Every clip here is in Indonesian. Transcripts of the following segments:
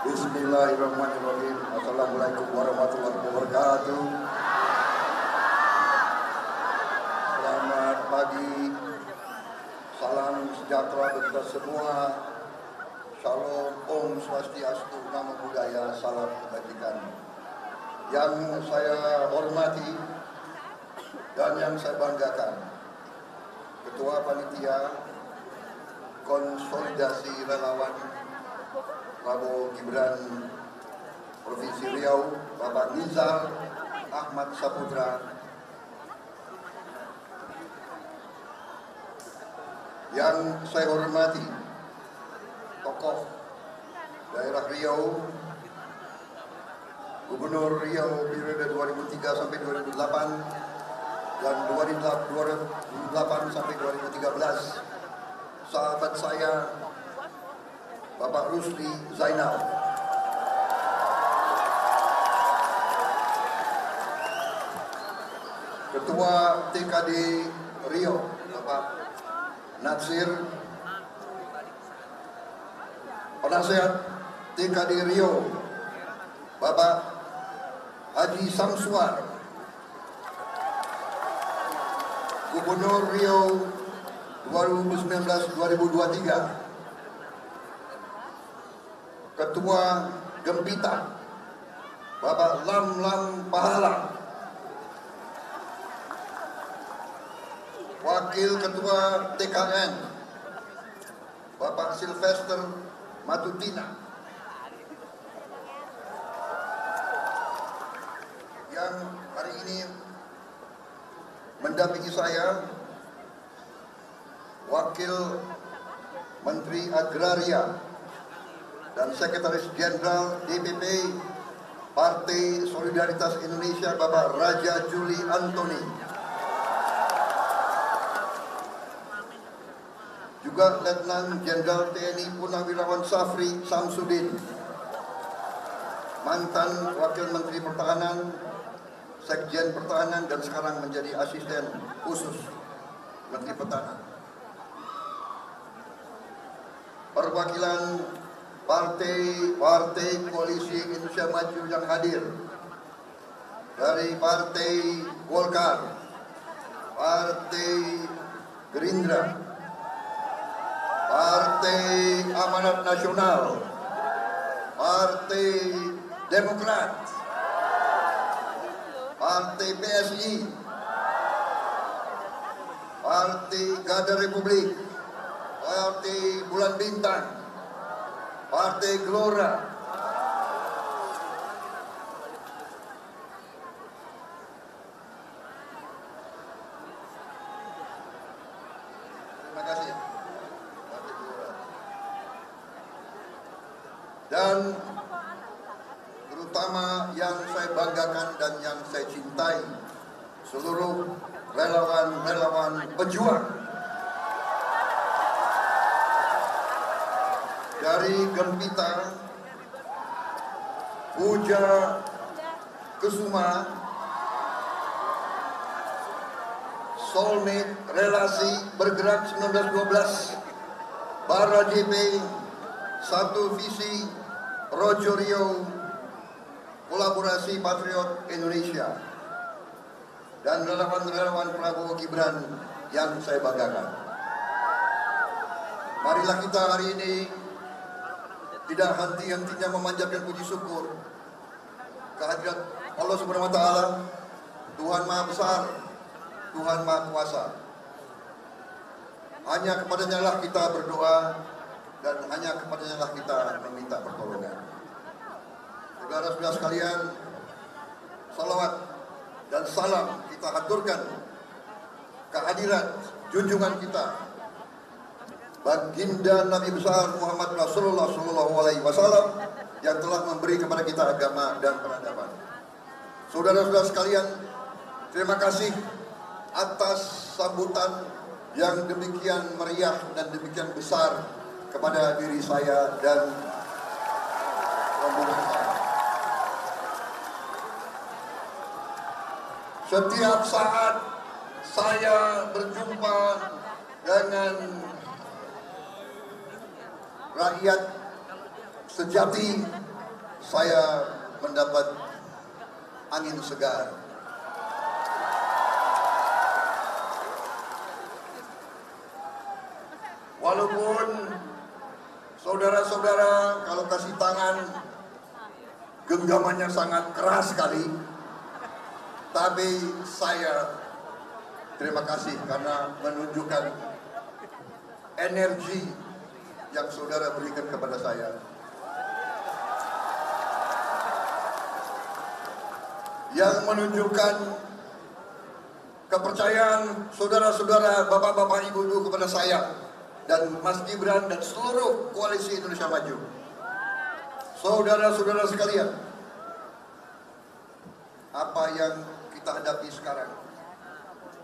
Bismillahirrahmanirrahim. Assalamualaikum warahmatullahi wabarakatuh. Selamat pagi. Salam sejahtera bagi kita semua. Shalom, Om Swastiastu, Namo Buddhaya, salam kebajikan. Yang saya hormati dan yang saya banggakan, Ketua Panitia Konsolidasi Relawan Prabowo Gibran Provinsi Riau, Bapak Nizar Ahmad Saputra, yang saya hormati tokoh daerah Riau, Gubernur Riau periode 2003 sampai 2008 dan 2008 sampai 2013, sahabat saya Bapak Rusli Zainal, Ketua TKD Riau Bapak Natsir, Penasehat TKD Riau Bapak Haji Samsuar, Gubernur Riau 2019-2023, Ketua Gempita Bapak Lam Pahala, Wakil Ketua TKN Bapak Sylvester Matutina, yang hari ini mendampingi saya, Wakil Menteri Agraria dan Sekretaris Jenderal DPP Partai Solidaritas Indonesia Bapak Raja Juli Antoni, juga Letnan Jenderal TNI Purnawirawan Safri Samsudin, mantan Wakil Menteri Pertahanan, Sekjen Pertahanan dan sekarang menjadi Asisten Khusus Menteri Pertahanan, perwakilan partai Koalisi Indonesia Maju yang hadir dari Partai Golkar, Partai Gerindra, Partai Amanat Nasional, Partai Demokrat, Partai PSI, Partai Garda Republik, Partai Bulan Bintang, Partai Gelora, terima kasih, Partai Gelora, dan terutama yang saya banggakan dan yang saya cintai, seluruh relawan-relawan pejuang dari Gempita, Puja Kesuma, Soulmate Relasi Bergerak 1912, Bara JP, Satu Visi, Projo Riau, Kolaborasi Patriot Indonesia, dan relawan-relawan Prabowo Gibran yang saya banggakan. Marilah kita hari ini tidak henti-hentinya memanjatkan puji syukur kehadirat Allah Subhanahu wa Ta'ala, Tuhan Maha Besar, Tuhan Maha Kuasa. Hanya kepadanya lah kita berdoa dan hanya kepadanya lah kita meminta pertolongan. Saudara-saudara sekalian, salawat dan salam kita haturkan kehadirat junjungan kita Baginda Nabi besar Muhammad Rasulullah SAW yang telah memberi kepada kita agama dan peradaban. Saudara-saudara sekalian, terima kasih atas sambutan yang demikian meriah dan demikian besar kepada diri saya dan rombongan saya. Setiap saat saya berjumpa dengan rakyat sejati saya mendapat angin segar. Walaupun saudara-saudara kalau kasih tangan genggamannya sangat keras sekali, tapi saya terima kasih karena menunjukkan energi yang saudara berikan kepada saya. Yang menunjukkan kepercayaan saudara-saudara, bapak-bapak, ibu-ibu kepada saya dan Mas Gibran dan seluruh koalisi Indonesia Maju. Saudara-saudara sekalian, apa yang kita hadapi sekarang,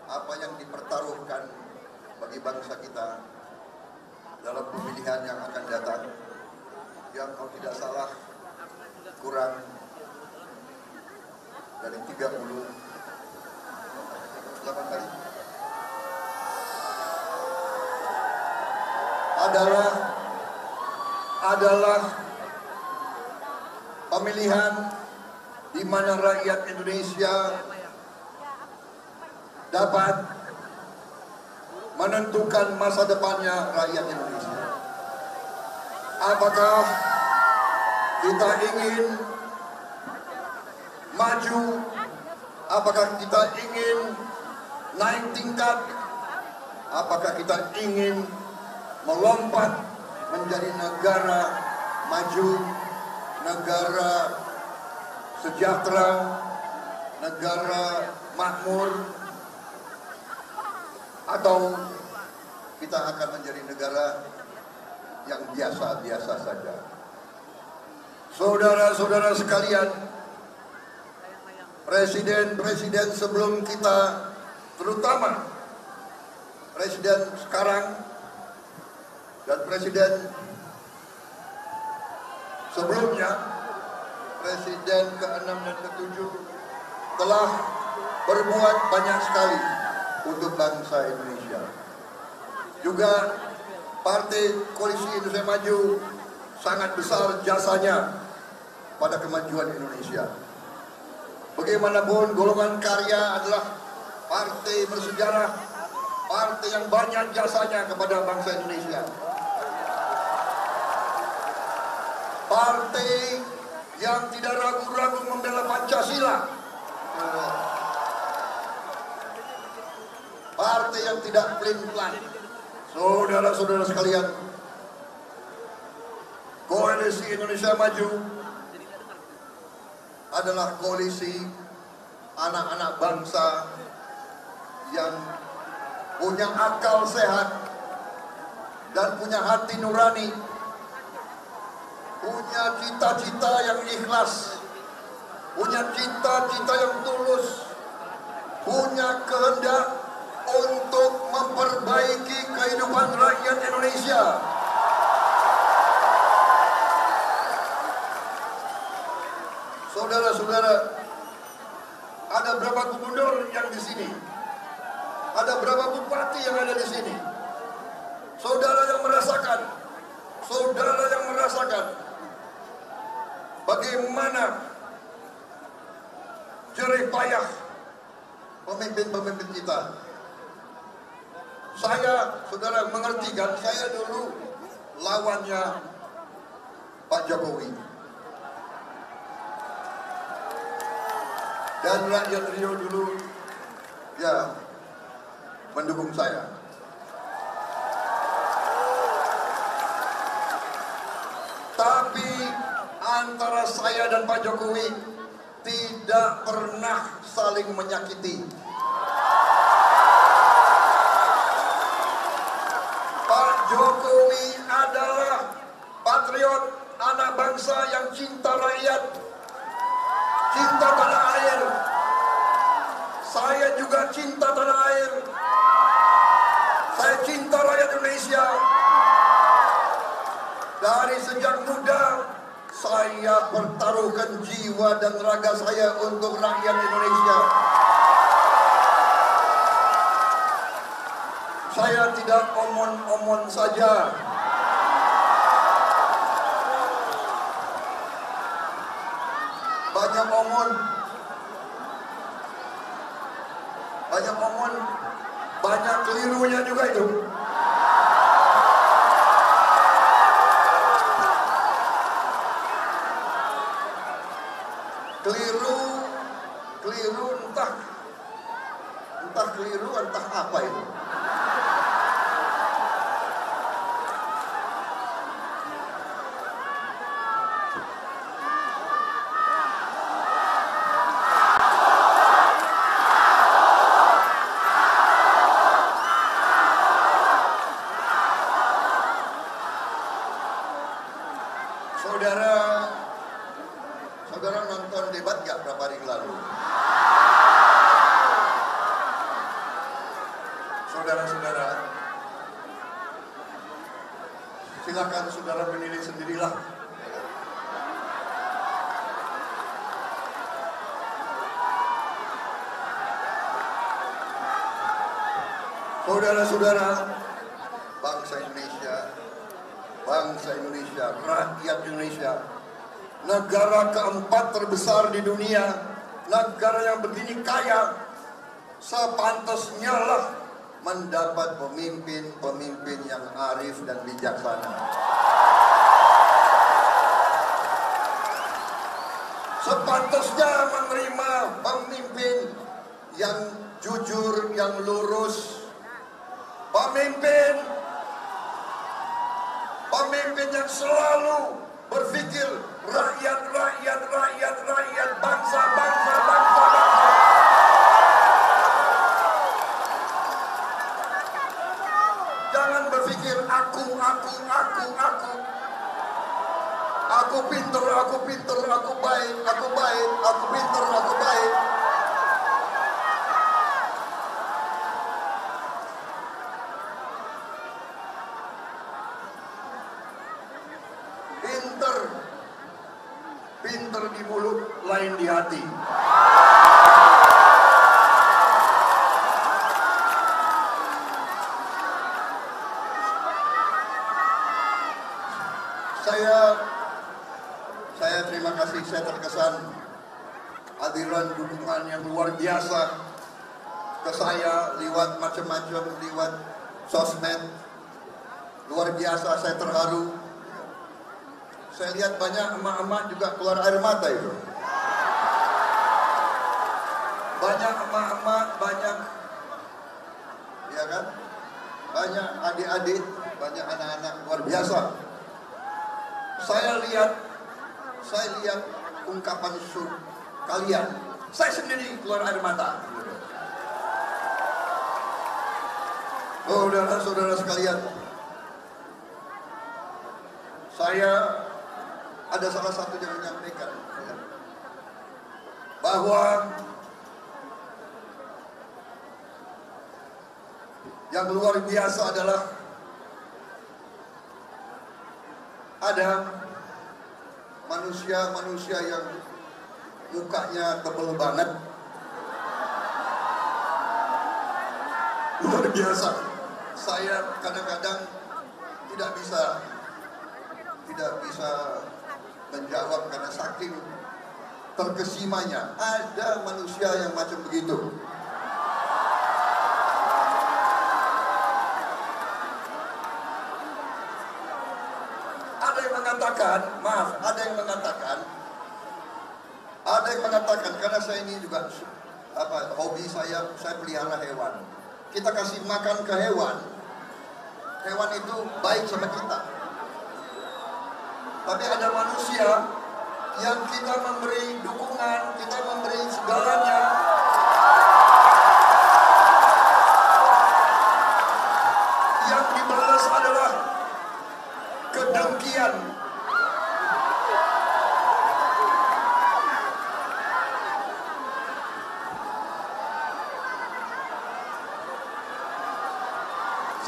apa yang dipertaruhkan bagi bangsa kita dalam pemilihan yang akan datang, yang kalau tidak salah kurang dari 38 kali adalah pemilihan di mana rakyat Indonesia dapat menentukan masa depannya rakyat Indonesia. Apakah kita ingin maju? Apakah kita ingin naik tingkat? Apakah kita ingin melompat menjadi negara maju, negara sejahtera, negara makmur, atau kita akan menjadi negara yang biasa-biasa saja? Saudara-saudara sekalian, presiden-presiden sebelum kita, terutama presiden sekarang dan presiden sebelumnya, presiden ke-6 dan ke-7 telah berbuat banyak sekali untuk bangsa Indonesia. Juga Partai Koalisi Indonesia Maju sangat besar jasanya pada kemajuan Indonesia. Bagaimanapun, golongan karya adalah partai bersejarah, partai yang banyak jasanya kepada bangsa Indonesia. Partai yang tidak ragu-ragu membela Pancasila. Partai yang tidak pelin-pelan. Saudara-saudara sekalian, Koalisi Indonesia Maju adalah koalisi anak-anak bangsa yang punya akal sehat dan punya hati nurani, punya cita-cita yang ikhlas, punya cita-cita yang tulus, punya kehendak untuk memperbaiki kehidupan rakyat Indonesia. Saudara-saudara, ada berapa gubernur yang di sini? Ada berapa bupati yang ada di sini? Saudara yang merasakan bagaimana jerih payah pemimpin-pemimpin kita. Saya, saudara mengerti kan, saya dulu lawannya Pak Jokowi. Dan rakyat Riau dulu ya mendukung saya. Tapi antara saya dan Pak Jokowi tidak pernah saling menyakiti. Pak Jokowi adalah patriot, anak bangsa yang cinta rakyat, cinta tanah air. Saya juga cinta tanah air. Saya cinta rakyat Indonesia. Dari sejak muda saya pertaruhkan jiwa dan raga saya untuk rakyat Indonesia. Saya tidak omon-omon saja. banyak omong, banyak kelirunya juga itu. Keliru entah keliru entah apa itu. Saudara nonton debat gak berapa hari lalu? Saudara-saudara, silakan saudara menilai sendirilah. Saudara-saudara, bangsa Indonesia, rakyat Indonesia, negara keempat terbesar di dunia, negara yang begini kaya, sepantasnya lah mendapat pemimpin yang arif dan bijaksana. Sepantasnya menerima pemimpin yang jujur, yang lurus, pemimpin yang selalu berpikir rakyat, bangsa. Jangan berpikir aku. Aku pinter, aku baik, aku pinter, aku baik. Pinter di mulut, lain di hati. Saya terima kasih, saya terkesan hadiran dukungan yang luar biasa ke saya lewat macam-macam, lewat sosmed. Luar biasa, saya terharu. Saya lihat banyak emak-emak juga keluar air mata itu. Banyak emak-emak, ya kan? Banyak adik-adik, banyak anak-anak, luar biasa. Saya lihat ungkapan kalian. Saya sendiri keluar air mata. Saudara-saudara sekalian, saya ada salah satu yang menyampaikan bahwa yang luar biasa adalah ada manusia yang mukanya tebal banget, luar biasa. Saya kadang-kadang tidak bisa menjawab karena saking terkesimanya. Ada manusia yang macam begitu. Ada yang mengatakan karena saya ini juga hobi saya pelihara hewan. Kita kasih makan ke hewan itu baik sama kita. Tapi ada manusia yang kita memberi dukungan, kita memberi segalanya. Yang dibalas adalah kedengkian.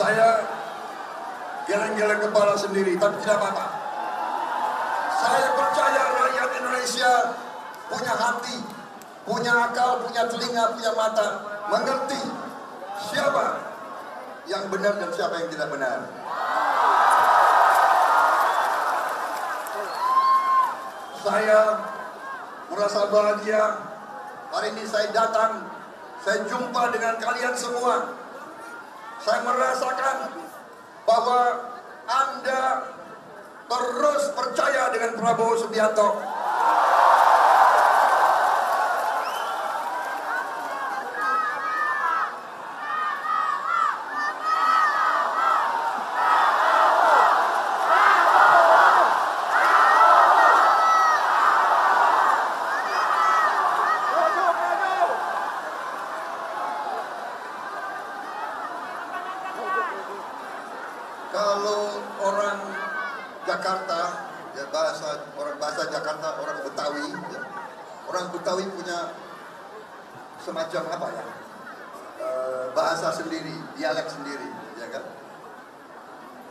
Saya geleng-geleng kepala sendiri, tapi tidak apa-apa. Saya percaya rakyat Indonesia punya hati, punya akal, punya telinga, punya mata, mengerti siapa yang benar dan siapa yang tidak benar. merasa bahagia. Hari ini saya datang, saya jumpa dengan kalian semua. Saya merasakan bahwa Anda terus percaya dengan Prabowo Subianto. Kalau orang Jakarta, ya bahasa Jakarta, orang Betawi, ya. Orang Betawi punya semacam apa ya, bahasa sendiri, dialek sendiri, ya kan?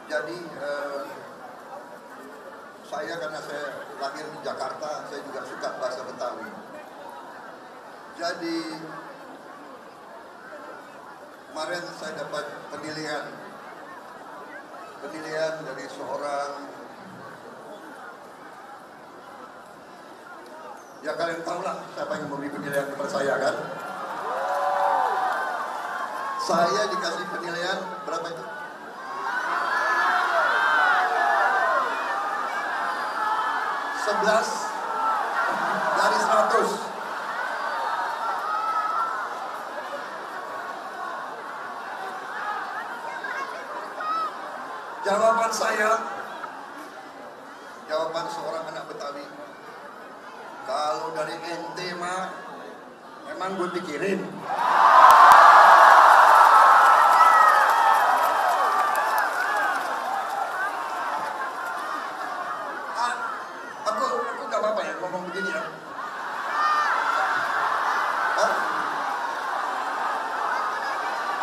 Jadi saya karena saya lahir di Jakarta, saya juga suka bahasa Betawi. Jadi kemarin saya dapat penilaian dari seorang, ya kalian tahu lah siapa yang memberi penilaian kepada saya kan. Saya dikasih penilaian berapa itu? 11 dari 100. Jawaban seorang anak Betawi, kalau dari ente mah emang gue pikirin. Aku gak apa-apa ya ngomong begini ya.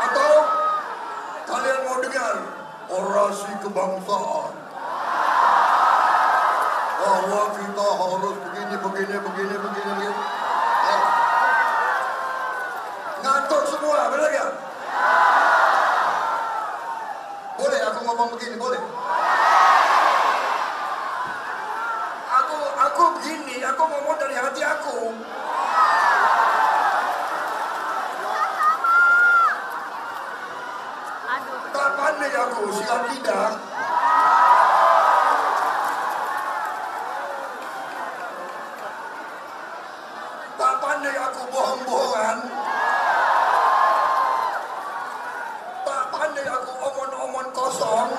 Atau kalian mau dengar orasi kebangsaan bahwa kita harus begini. Ya. Ngantuk semua, benar gak? Boleh aku ngomong begini, boleh? Aku begini, aku ngomong dari hati aku. Tak pandai aku silat lidah. Tak pandai aku bohong-bohongan. Tak pandai aku omon-omon kosong.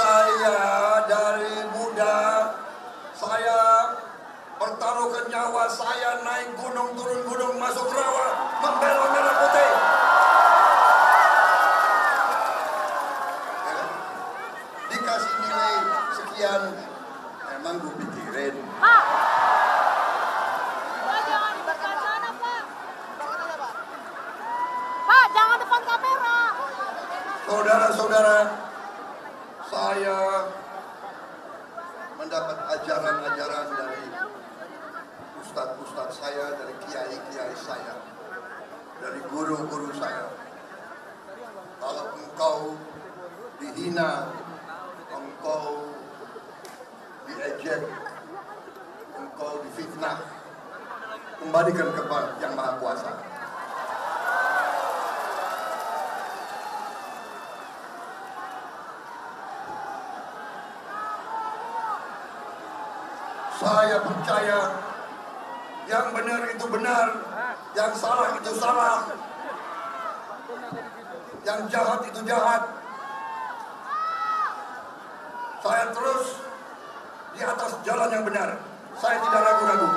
Saya dari muda, saya pertaruhkan nyawa saya, naik gunung, turun gunung, masuk rawa, membela merah putih. Ya, dikasih nilai sekian, emang gue pikirin. Pak, jangan di depan sana, Pak. Pak, jangan depan kamera. Saudara-saudara, saya mendapat ajaran-ajaran dari ustadz-ustadz saya, dari kiai-kiai saya, dari guru-guru saya. Kalau engkau dihina, engkau diejek, engkau difitnah, kembalikan kepada Yang Maha Kuasa. Saya percaya yang benar itu benar, yang salah itu salah, yang jahat itu jahat. Saya terus di atas jalan yang benar. Saya tidak ragu-ragu.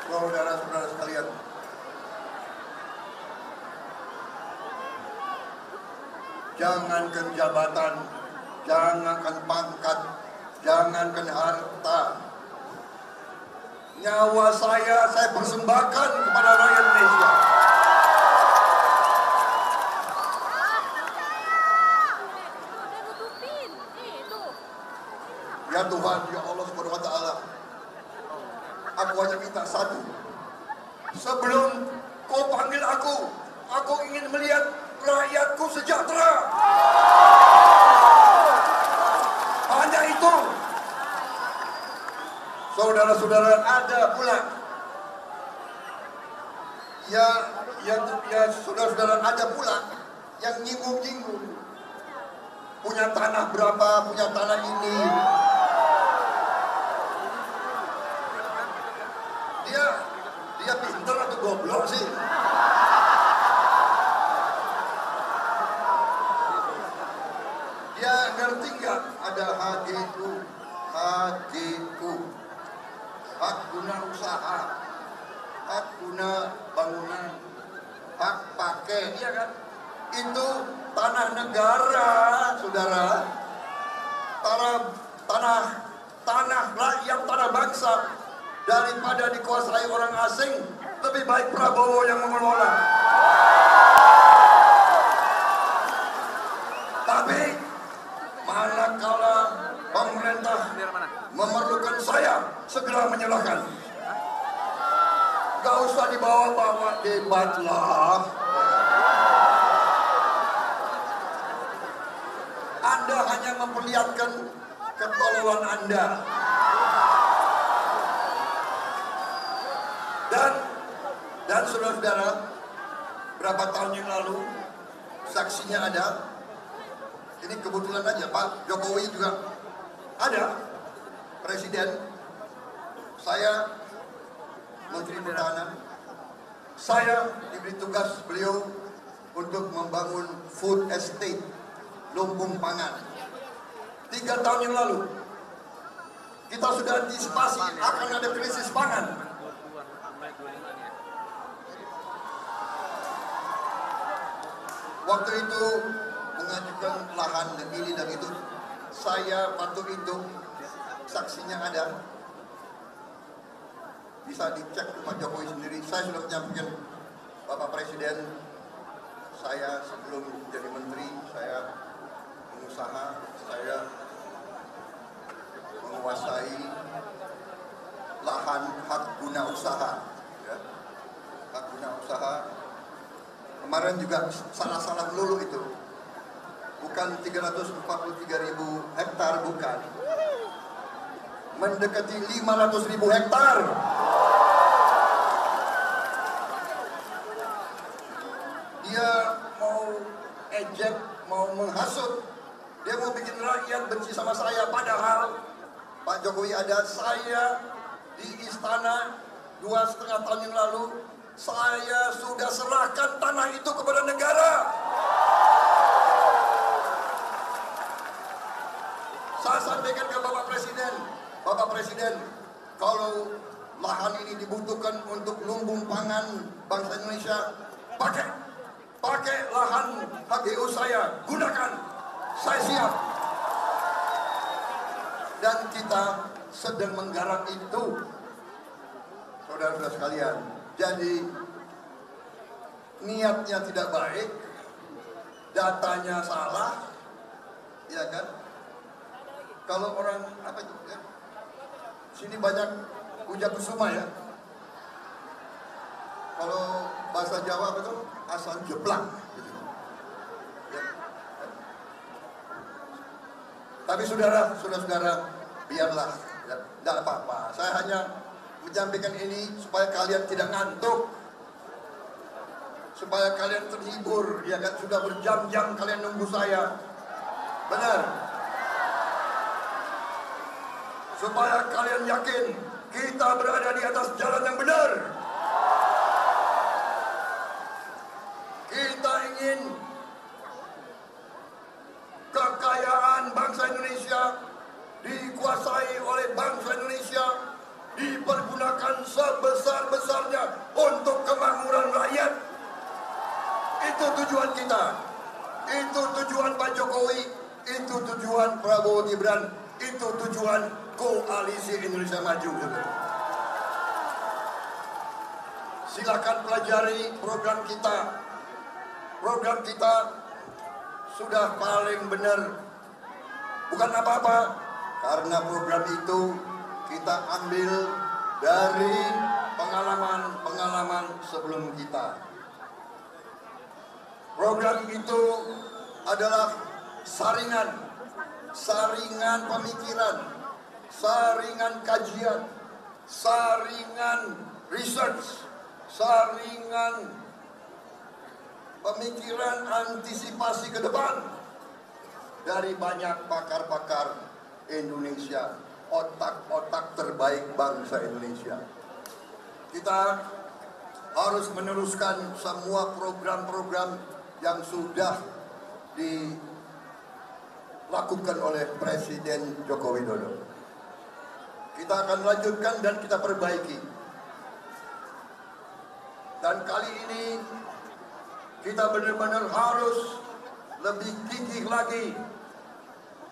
Saudara-saudara sekalian, jangankan jabatan, jangankan pangkat, jangankan harta, nyawa saya persembahkan kepada rakyat Indonesia. Tuhan, ya Allah Subhanahu wa taala. Aku hanya minta satu. Sebelum kau panggil aku ingin melihat rakyatku sejahtera. Hanya itu. Saudara-saudara, ada pula ya saudara-saudara, ada pula yang nyinggung-nyinggung. Punya tanah berapa, punya tanah ini. Dia pintar atau goblok sih? Dia ngerti nggak ada HGU, hak guna usaha, hak guna bangunan, hak pakai, iya kan? Itu tanah negara, saudara. Tanah rakyat, tanah bangsa. Daripada dikuasai orang asing, lebih baik Prabowo yang mengelola. Tapi manakala pemerintah memerlukan saya, segera menyerahkan. Gak usah dibawa-bawa debat lah. Anda hanya memperlihatkan ketololan Anda. Dan saudara-saudara, berapa tahun yang lalu saksinya ada. Ini kebetulan aja Pak Jokowi juga ada, Presiden. Saya Menteri Pertahanan. Saya diberi tugas beliau untuk membangun food estate, lumbung pangan. 3 tahun yang lalu kita sudah antisipasi akan ada krisis pangan. Waktu itu mengajukan lahan dan ini dan itu, saya patut itu, saksinya ada, bisa dicek Pak Jokowi sendiri. Saya sudah menyampaikan Bapak Presiden, saya sebelum jadi menteri, saya pengusaha, saya menguasai lahan hak guna usaha, ya. Hak guna usaha. Kemarin juga salah-salah melulu itu. Bukan 343.000 hektar, bukan. Mendekati 500.000 hektar. Dia mau ejek, mau menghasut. Dia mau bikin rakyat benci sama saya. Padahal Pak Jokowi ada, saya di istana 2,5 tahun yang lalu, saya sudah serahkan tanah itu kepada negara. Saya sampaikan ke Bapak Presiden, kalau lahan ini dibutuhkan untuk lumbung pangan bangsa Indonesia, pakai lahan HGU saya, gunakan, saya siap. Dan kita sedang menggarap itu, saudara-saudara sekalian. Jadi niatnya tidak baik, datanya salah, ya kan? Kalau orang apa itu? Ya? Sini banyak puja kusuma ya. Kalau bahasa Jawa apa itu? Asal jeblak. Gitu. Ya. Tapi saudara-saudara, biarlah, tidak apa-apa. Saya hanya menyampaikan ini supaya kalian tidak ngantuk, supaya kalian terhibur, ya kan? Sudah berjam-jam kalian nunggu saya, benar? Supaya kalian yakin kita berada di atas jalan yang benar. Kita ingin kekayaan bangsa Indonesia dikuasai oleh bangsa Indonesia, dipergunakan sebesar-besarnya untuk kemakmuran rakyat. Itu tujuan kita. Itu tujuan Pak Jokowi. Itu tujuan Prabowo Gibran. Itu tujuan Koalisi Indonesia Maju. Silakan pelajari program kita. Program kita sudah paling benar. Bukan apa-apa. Karena program itu kita ambil dari pengalaman-pengalaman sebelum kita. Program itu adalah saringan pemikiran, saringan kajian, saringan research, saringan pemikiran antisipasi ke depan dari banyak pakar-pakar Indonesia, otak-otak terbaik bangsa Indonesia. Kita harus meneruskan semua program-program yang sudah dilakukan oleh Presiden Joko Widodo. Kita akan lanjutkan dan kita perbaiki. Dan kali ini kita benar-benar harus lebih gigih lagi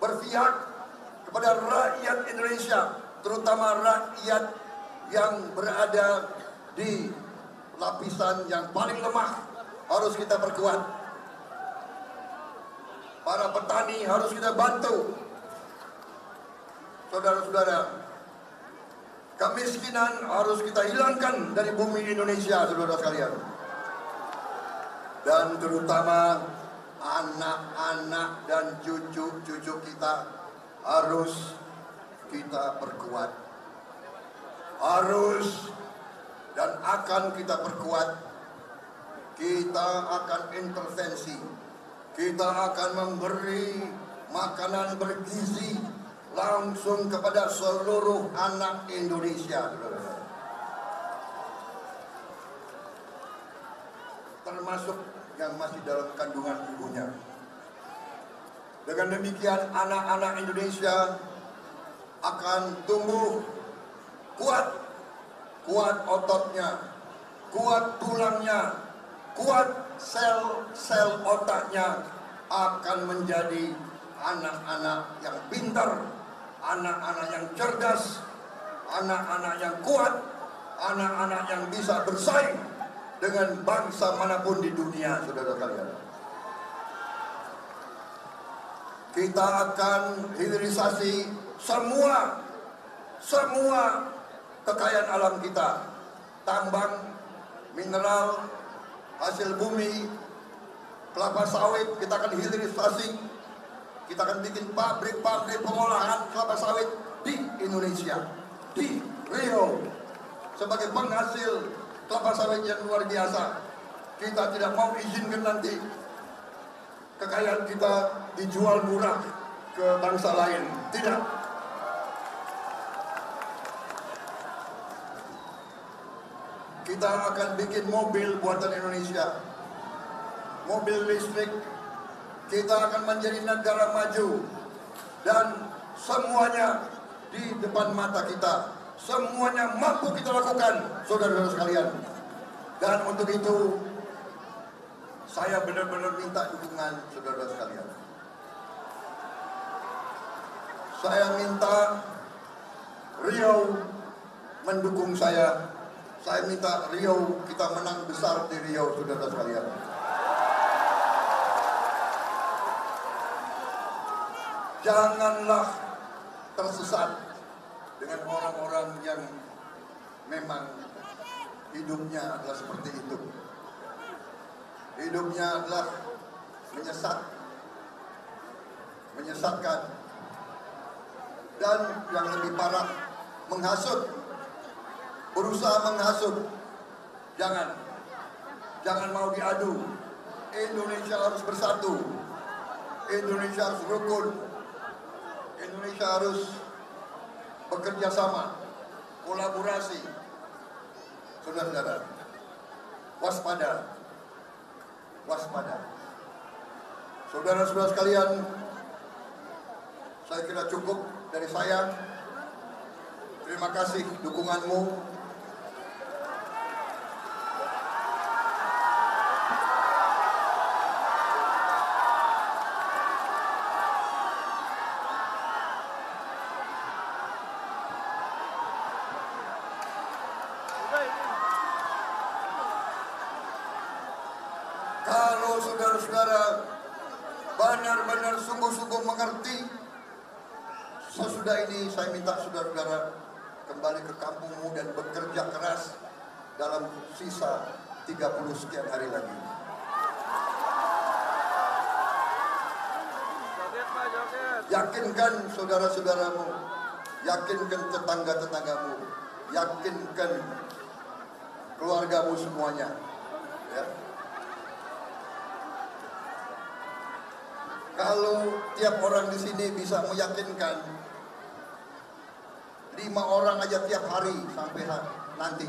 berpihak kepada rakyat Indonesia, terutama rakyat yang berada di lapisan yang paling lemah. Harus kita perkuat. Para petani harus kita bantu. Saudara-saudara, kemiskinan harus kita hilangkan dari bumi Indonesia, saudara sekalian. Dan terutama anak-anak dan cucu-cucu kita harus kita perkuat. Harus dan akan kita perkuat. Kita akan intervensi. Kita akan memberi makanan bergizi langsung kepada seluruh anak Indonesia, termasuk yang masih dalam kandungan ibunya. Dengan demikian anak-anak Indonesia akan tumbuh kuat, kuat ototnya, kuat tulangnya, kuat sel-sel otaknya, akan menjadi anak-anak yang pintar, anak-anak yang cerdas, anak-anak yang kuat, anak-anak yang bisa bersaing dengan bangsa manapun di dunia, saudara kalian. Kita akan hilirisasi semua kekayaan alam kita, tambang, mineral, hasil bumi, kelapa sawit. Kita akan hilirisasi. Kita akan bikin pabrik-pabrik pengolahan kelapa sawit di Indonesia, di Riau, sebagai penghasil kelapa sawit yang luar biasa. Kita tidak mau izinkan nanti kekayaan kita dijual murah ke bangsa lain. Tidak. Kita akan bikin mobil buatan Indonesia, mobil listrik. Kita akan menjadi negara maju, dan semuanya di depan mata kita, semuanya mampu kita lakukan, saudara-saudara sekalian. Dan untuk itu saya benar-benar minta dukungan saudara sekalian. Saya minta Riau mendukung saya. Saya minta Riau, kita menang besar di Riau, saudara sekalian. Janganlah tersesat dengan orang-orang yang memang hidupnya adalah seperti itu. Hidupnya adalah menyesatkan, dan yang lebih parah, menghasut, berusaha menghasut. Jangan mau diadu. Indonesia harus bersatu. Indonesia harus rukun. Indonesia harus bekerja sama, kolaborasi. Saudara-saudara, waspada. Saudara-saudara sekalian, saya kira cukup dari saya. Terima kasih dukunganmu. Kalau saudara-saudara benar-benar sungguh-sungguh mengerti Sesudah ini saya minta saudara-saudara kembali ke kampungmu dan bekerja keras dalam sisa 30 sekian hari lagi. Yakinkan saudara-saudaramu, yakinkan tetangga-tetanggamu, yakinkan keluargamu semuanya. Ya. Kalau tiap orang di sini bisa meyakinkan 5 orang aja tiap hari sampai nanti,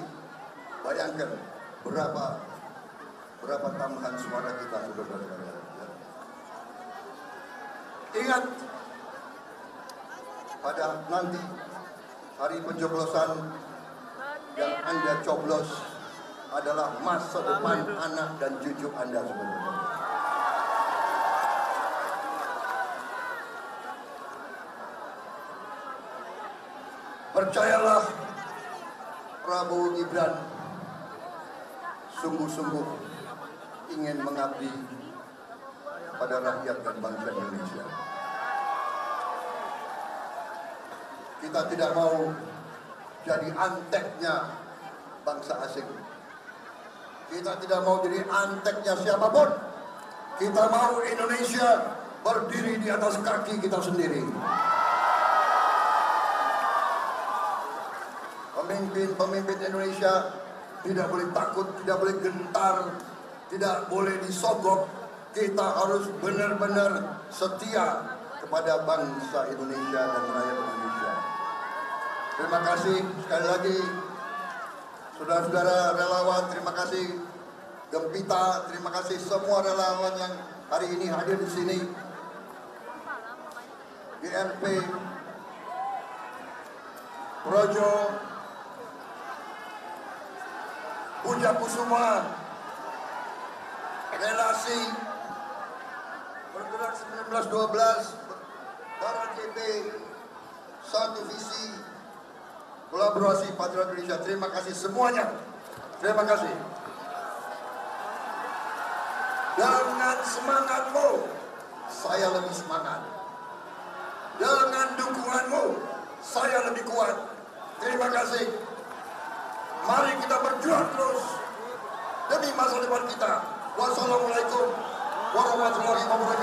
bayangkan berapa tambahan suara kita, saudara-saudara. Ya. Ingat, pada nanti hari pencoblosan yang Anda coblos adalah masa depan anak dan cucu Anda, saudara-saudara. Percayalah, Prabowo Gibran sungguh-sungguh ingin mengabdi pada rakyat dan bangsa Indonesia. Kita tidak mau jadi anteknya bangsa asing. Kita tidak mau jadi anteknya siapapun. Kita mau Indonesia berdiri di atas kaki kita sendiri. Pemimpin Indonesia tidak boleh takut, tidak boleh gentar, tidak boleh disogok. Kita harus benar-benar setia kepada bangsa Indonesia dan rakyat Indonesia. Terima kasih sekali lagi saudara-saudara relawan, terima kasih Gempita, terima kasih semua relawan yang hari ini hadir di sini. GRP, Projo, Puja Kusuma, Relasi, Bergerak 1912, Barat JP, Satu Visi, Kolaborasi Patriot Indonesia. Terima kasih semuanya. Terima kasih. Dengan semangatmu, saya lebih semangat. Dengan dukunganmu, saya lebih kuat. Terima kasih. Mari kita berjuang terus demi masa depan kita. Wassalamualaikum warahmatullahi wabarakatuh.